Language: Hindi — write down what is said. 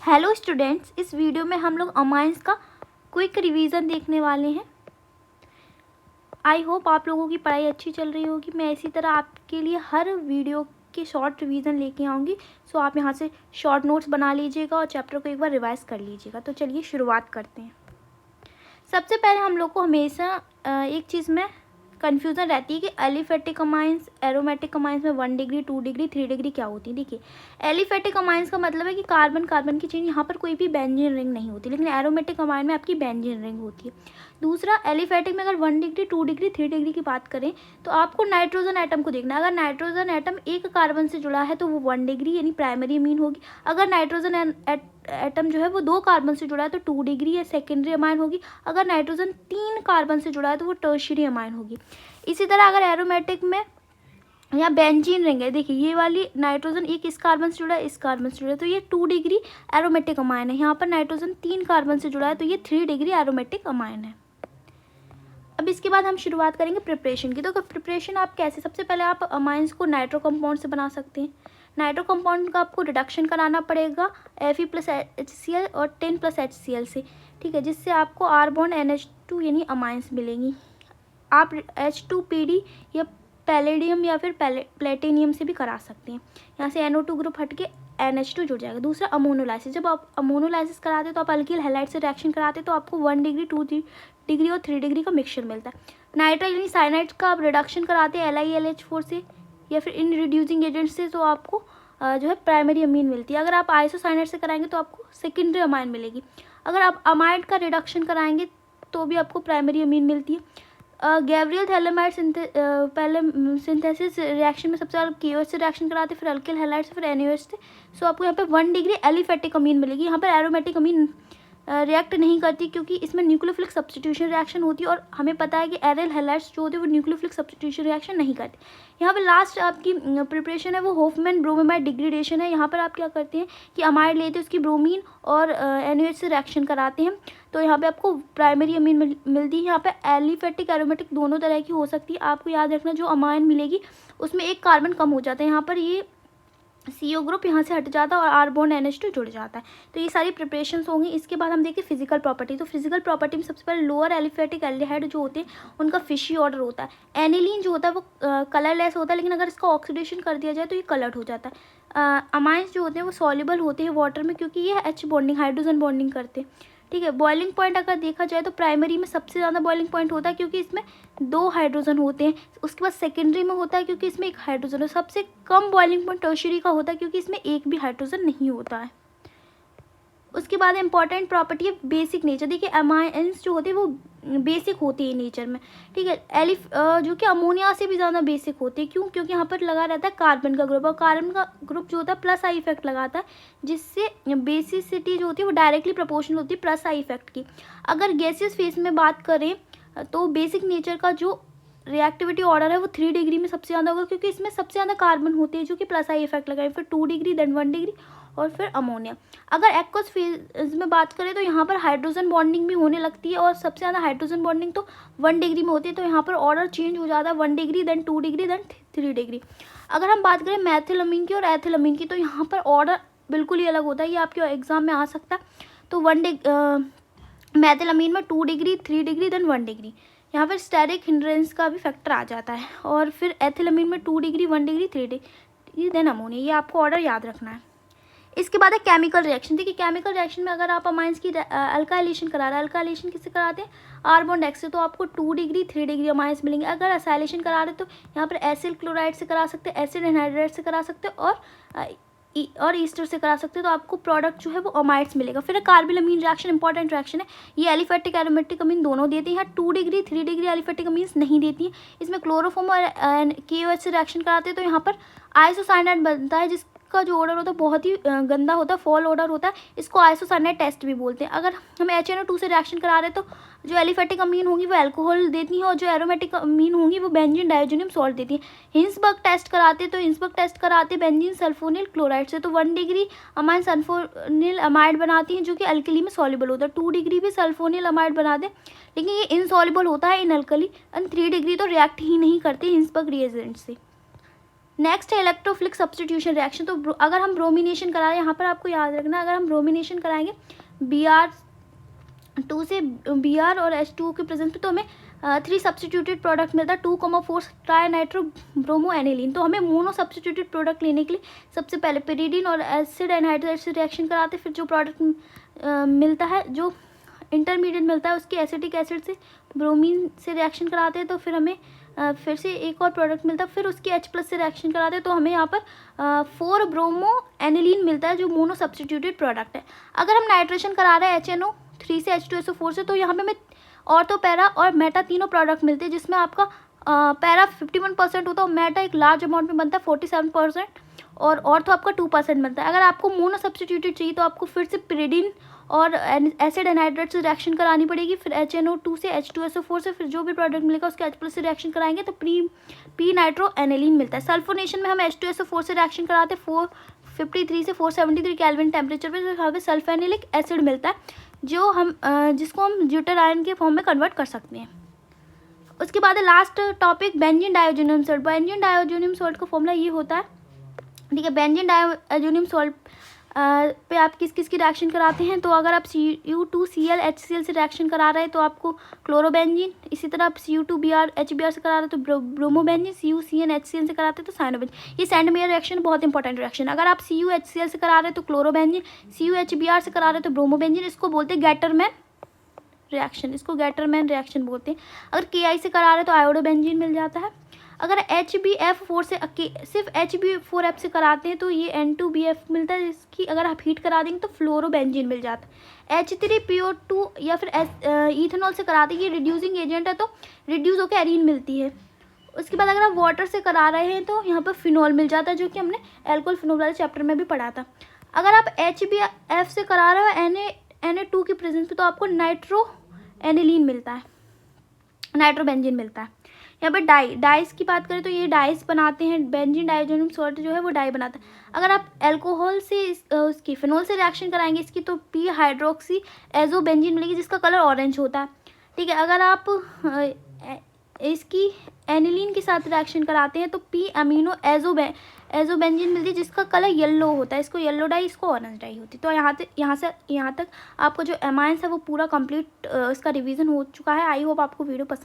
हेलो स्टूडेंट्स, इस वीडियो में हम लोग अमाइंस का क्विक रिवीजन देखने वाले हैं। आई होप आप लोगों की पढ़ाई अच्छी चल रही होगी। मैं इसी तरह आपके लिए हर वीडियो के शॉर्ट रिवीजन लेके आऊँगी। सो आप यहाँ से शॉर्ट नोट्स बना लीजिएगा और चैप्टर को एक बार रिवाइज कर लीजिएगा। तो चलिए शुरुआत करते हैं। सबसे पहले हम लोग को हमेशा एक चीज़ में कन्फ्यूज़न रहती है कि एलिफेटिक अमाइंस एरोमेटिक अमाइंस में 1 डिग्री 2 डिग्री 3 डिग्री क्या होती है। देखिए, एलिफेटिक अमाइंस का मतलब है कि कार्बन कार्बन की चेन, यहाँ पर कोई भी बेंजीन रिंग नहीं होती, लेकिन एरोमेटिक अमाइन में आपकी बेंजीन रिंग होती है। दूसरा, एलिफेटिक में अगर 1 डिग्री 2 डिग्री 3 डिग्री की बात करें तो आपको नाइट्रोजन एटम को देखना है। अगर नाइट्रोजन एटम एक कार्बन से जुड़ा है तो वो 1 डिग्री यानी प्राइमरी अमीन होगी। अगर नाइट्रोजन एटम जो है वो 2 कार्बन से जुड़ा है तो 2 डिग्री या सेकेंडरी अमाइन होगी। अगर नाइट्रोजन 3 कार्बन से जुड़ा है तो वो टर्शियरी अमाइन होगी। इसी तरह अगर एरोमेटिक में यहाँ बेंजीन रिंग है, देखिए ये वाली नाइट्रोजन एक इस कार्बन से जुड़ा है, इस कार्बन से जुड़ा है तो ये 2 डिग्री एरोमेटिक अमाइन है। यहाँ पर नाइट्रोजन 3 कार्बन से जुड़ा है तो ये 3 डिग्री एरोमेटिक अमाइन है। अब इसके बाद हम शुरुआत करेंगे प्रिपरेशन की। तो प्रिपरेशन आप कैसे, सबसे पहले आप अमाइंस को नाइट्रो कंपाउंड से बना सकते हैं। नाइट्रो कंपाउंड का आपको रिडक्शन कराना पड़ेगा Fe + HCl और 10 + HCl से, ठीक है, जिससे आपको R बॉन्ड NH2 यानी अमाइंस मिलेंगी। आप H2PD या पैलेडियम या फिर प्लेटिनियम से भी करा सकते हैं। यहाँ से NO2 ग्रुप हट के NH2 जुड़ जाएगा। दूसरा, अमोनोलाइसिस। जब आप अमोनोलाइसिस कराते तो आप अल्किल हैलाइड से रिएक्शन कराते तो आपको 1 डिग्री 2 डिग्री और 3 डिग्री का मिक्सचर मिलता है। नाइट्राइल यानी साइनाइड का आप रिडक्शन कराते हैं LiLH4 से या फिर इन रिड्यूसिंग एजेंट से, तो आपको जो है प्राइमरी अमीन मिलती है। अगर आप आइसोसाइनाइड से कराएंगे तो आपको सेकेंडरी अमाइन मिलेगी। अगर आप अमाइड का रिडक्शन कराएंगे तो भी आपको प्राइमरी अमीन मिलती है। गैब्रियल थैलेमाइड पहले सिंथेसिस रिएक्शन में सबसे पहले KOH से रिएक्शन कराते, फिर अल्किल हैलाइड से, फिर NaOH से। सो आपको यहाँ पे 1 डिग्री एलिफेटिक अमीन मिलेगी। यहाँ पर एरोमेटिक अमीन रिएक्ट नहीं करती क्योंकि इसमें न्यूक्लियोफिलिक सब्स्टिट्यूशन रिएक्शन होती है और हमें पता है कि एरियल हैलाइड्स जो होते हैं वो न्यूक्लियोफिलिक सब्स्टिट्यूशन रिएक्शन नहीं करते। यहाँ पे लास्ट आपकी प्रिपरेशन है वो होफमैन ब्रोमीमाइड डिग्रेडेशन है। यहाँ पर आप क्या करते हैं कि अमाइड लेते हैं, उसकी ब्रोमीन और NaOH से रिएक्शन कराते हैं, तो यहाँ पे आपको प्राइमरी अमीन मिलती है। यहाँ पे एलिफेटिक एरोमेटिक दोनों तरह की हो सकती है। आपको याद रखना, जो अमाइन मिलेगी उसमें एक कार्बन कम हो जाता है, यहाँ पर ये CO ग्रुप यहाँ से हट जाता है और R बॉन्ड NH2 जुड़ जाता है। तो ये सारी प्रिपरेशंस होंगी। इसके बाद हम देखें फिजिकल प्रॉपर्टी। तो फिजिकल प्रॉपर्टी में सबसे पहले लोअर एलिफेटिक एल्डिहाइड जो होते हैं उनका फिशी ऑर्डर होता है। एनिलीन जो होता है वो कलरलेस होता है, लेकिन अगर इसका ऑक्सीडेशन कर दिया जाए तो ये कलर्ड हो जाता है। अमाइंस जो होते हैं वो सॉल्युबल होते हैं वाटर में क्योंकि ये H बॉन्डिंग, हाइड्रोजन बॉन्डिंग करते हैं, ठीक है। बॉइलिंग पॉइंट अगर देखा जाए तो प्राइमरी में सबसे ज़्यादा बॉइलिंग पॉइंट होता है क्योंकि इसमें 2 हाइड्रोजन होते हैं। उसके बाद सेकेंडरी में होता है क्योंकि इसमें 1 हाइड्रोजन है। सबसे कम बॉइलिंग पॉइंट टर्शियरी का होता है क्योंकि इसमें 1 भी हाइड्रोजन नहीं होता है। उसके बाद इंपॉर्टेंट प्रॉपर्टी है बेसिक नेचर। देखिए, अमाइंस जो होते हैं वो बेसिक होती है नेचर में, ठीक है। जो कि अमोनिया से भी ज़्यादा बेसिक होते हैं। क्यों? क्योंकि यहाँ पर लगा रहता है कार्बन का ग्रुप और कार्बन का ग्रुप जो होता है +I इफेक्ट लगाता है, जिससे बेसिसिटी जो होती है वो डायरेक्टली प्रोपोर्शनल होती है +I इफेक्ट की। अगर गैसियस फेज में बात करें तो बेसिक नेचर का जो रिएक्टिविटी ऑर्डर है वो 3 डिग्री में सबसे ज़्यादा होगा क्योंकि इसमें सबसे ज़्यादा कार्बन होते हैं जो कि +I इफेक्ट लगाए, फिर 2 डिग्री, देन 1 डिग्री और फिर अमोनिया। अगर एक्वस फेज में बात करें तो यहाँ पर हाइड्रोजन बॉन्डिंग भी होने लगती है और सबसे ज़्यादा हाइड्रोजन बॉन्डिंग तो 1 डिग्री में होती है, तो यहाँ पर ऑर्डर चेंज हो जाता है 1 degree, then 2 degree, then 3 degree. अगर हम बात करें मैथिलअमीन की और एथिलअमीन की तो यहाँ पर ऑर्डर बिल्कुल ही अलग होता है। ये आपके एग्जाम में आ सकता है। तो मैथिलअमीन में 2 डिग्री, 3 डिग्री, देन 1 डिग्री। यहाँ पर स्टेरिक हिंड्रेंस का भी फैक्टर आ जाता है। और फिर एथिलअमीन में 2 degree, 1 degree, 3 degree, then ammonia. ये आपको ऑर्डर याद रखना है। इसके बाद है केमिकल रिएक्शन। देखिए, केमिकल रिएक्शन में अगर आप अमाइंस की अल्काइलेशन करा रहे हैं, अल्काइलेशन किससे कराते हैं? R बॉन्ड X से, तो आपको 2 डिग्री 3 डिग्री अमाइंस मिलेंगे। अगर असाइलेशन करा रहे तो यहाँ पर एसिल क्लोराइड से करा सकते हैं, एसिड एनहाइड्राइड से करा सकते हैं और ईस्टर से करा सकते हैं, तो आपको प्रोडक्ट जो है वो अमाइड्स मिलेगा। फिर कार्बिलअमीन रिएक्शन, इंपॉर्टेंट रिएक्शन है। ये एलिफेटिक एरोमेटिक अमीन दोनों देती हैं। यहाँ 2 डिग्री 3 डिग्री एलिफेटिक अमीन्स नहीं देती हैं। इसमें क्लोरोफॉर्म और KOH से रिएक्शन कराते हैं तो यहाँ पर आइसोसाइनाइड बनता है जिसका जो ऑर्डर होता है बहुत ही गंदा होता है, फॉल ऑर्डर होता है। इसको आइसोसाइनाइड टेस्ट भी बोलते हैं। अगर हम HNO2 से रिएक्शन करा रहे हैं तो जो एलिफेटिक अमीन होंगी वो अल्कोहल देती हैं और जो एरोमेटिक अमीन होंगी वो बेंजीन डाइजोनियम सॉल्ट देती हैं। हिंसबर्ग टेस्ट कराते तो हिंसबर्ग टेस्ट कराते बेंजीन सल्फोनिल क्लोराइड से, तो 1 डिग्री अमाइन सल्फोनिल अमाइड बनाती हैं जो कि अल्कली में सॉल्युबल होता है। 2 डिग्री भी सल्फोनिल अमाइड बनाते हैं लेकिन ये इनसॉल्युबल होता है इन अल्कली, एंड 3 डिग्री तो रिएक्ट ही नहीं करते हिंसबर्ग रिएजेंट से। नेक्स्ट है इलेक्ट्रोफिलिक सब्स्टिट्यूशन रिएक्शन। तो अगर हम ब्रोमिनेशन करा रहे हैं, यहाँ पर आपको याद रखना, अगर हम ब्रोमिनेशन कराएंगे Br2 से Br और H2O के प्रेजेंस पे, तो हमें 3 सब्स्टिट्यूटेड प्रोडक्ट मिलता है, 2,4 ट्राई नाइट्रो ब्रोमो एनिलीन। तो हमें मोनो सब्स्टिट्यूटेड प्रोडक्ट लेने के लिए सबसे पहले पेरिडीन और एसिड एनहाइड्राइड से रिएक्शन कराते हैं, फिर जो प्रोडक्ट मिलता है, जो इंटरमीडिएट मिलता है, उसकी एसिटिक एसिड से ब्रोमीन से रिएक्शन कराते हैं, तो फिर हमें फिर से एक और प्रोडक्ट मिलता है, फिर उसकी H+ से रिएक्शन कराते हैं, तो हमें यहाँ पर 4 ब्रोमो एनिलीन मिलता है, जो मोनो सब्स्टिट्यूटेड प्रोडक्ट है। अगर हम नाइट्रेशन करा रहे हैं HNO3 से H2SO4 से, तो यहाँ पे हमें ऑर्थो, पैरा और मेटा तीनों प्रोडक्ट मिलते हैं, जिसमें आपका पैरा 51% होता है और मेटा एक लार्ज अमाउंट में बनता है 47%, और ऑर्थो आपका 2% बनता है। अगर आपको मोनो सब्स्टिट्यूटेड चाहिए तो आपको फिर से पेरिडीन और एसिड एनहाइड्राइड से रिएक्शन करानी पड़ेगी, फिर HNO2 से H2SO4 से, फिर जो भी प्रोडक्ट मिलेगा उसके H+ से रिएक्शन कराएंगे तो पी नाइट्रो एनिलीन मिलता है। सल्फोनेशन में हम H2SO4 से रिएक्शन कराते हैं 453 से 473 केल्विन टेम्परेचर पे, तो यहाँ पे सल्फेनिलिक एसिड मिलता है, जो हम जिसको हम ज्यूटर आयन के फॉर्म में कन्वर्ट कर सकते हैं। उसके बाद last topic benzene diazonium salt. Benzene diazonium salt का फॉर्मूला ये होता है, ठीक है। बेंजीन डायोजोनियम सॉल्ट पे आप किस किस की रिएक्शन कराते हैं, तो अगर आप Cu2Cl HCl से रिएक्शन करा रहे हैं तो आपको क्लोरोबेंजीन, इसी तरह आप Cu2Br HBr से करा रहे हैं तो ब्रोमोबेंजीन, CuCN HCl से कराते हैं तो साइनोबेंजीन। ये सैंड मेयर रिएक्शन बहुत इंपॉर्टेंट रिएक्शन। अगर आप CuHCl से करा रहे हैं तो क्लोरोबेंजीन, CuHBr से करा रहे हैं तो ब्रोमोबेंजीन। इसको बोलते हैं गैटरमैन रिएक्शन, इसको गैटरमैन रिएक्शन बोलते हैं। अगर Ki से करा रहे हैं तो आयोडोबेंजीन मिल जाता है। अगर HbF4 से सिर्फ HbF4 से कराते हैं तो ये N2BF मिलता है, जिसकी अगर आप हीट करा देंगे तो फ्लोरोबेंजीन मिल जाता है। H3PO2 या फिर इथेनॉल से कराते हैं, ये रिड्यूसिंग एजेंट है तो रिड्यूस होकर एरीन मिलती है। उसके बाद अगर आप वाटर से करा रहे हैं तो यहाँ पर फिनॉल मिल जाता है, जो कि हमने एल्कोहल फिनॉल वाले चैप्टर में भी पढ़ा था। अगर आप HbF से करा रहे हो Na2 के प्रेजेंस पे, तो आपको नाइट्रो एनिलीन मिलता है, नाइट्रोबेंजीन मिलता है। यहाँ पे डाइस की बात करें तो ये डाइस बनाते हैं, बेंजीन डायोजोनियम सॉल्ट जो है वो डाई बनाता है। अगर आप अल्कोहल से उसकी फिनोल से रिएक्शन कराएंगे इसकी, तो पी हाइड्रोक्सी एजोबेंजीन मिलेगी, जिसका कलर ऑरेंज होता है, ठीक है। अगर आप इसकी एनिलीन के साथ रिएक्शन कराते हैं तो पी अमीनो एजोबेंजीन मिलती है, जिसका कलर येलो होता है, इसको येलो डाई, इसको ऑरेंज डाई होती है। तो यहाँ तक आपको जो एमाइंस है वो पूरा कंप्लीट इसका रिवीजन हो चुका है। आई होप आपको वीडियो पसंद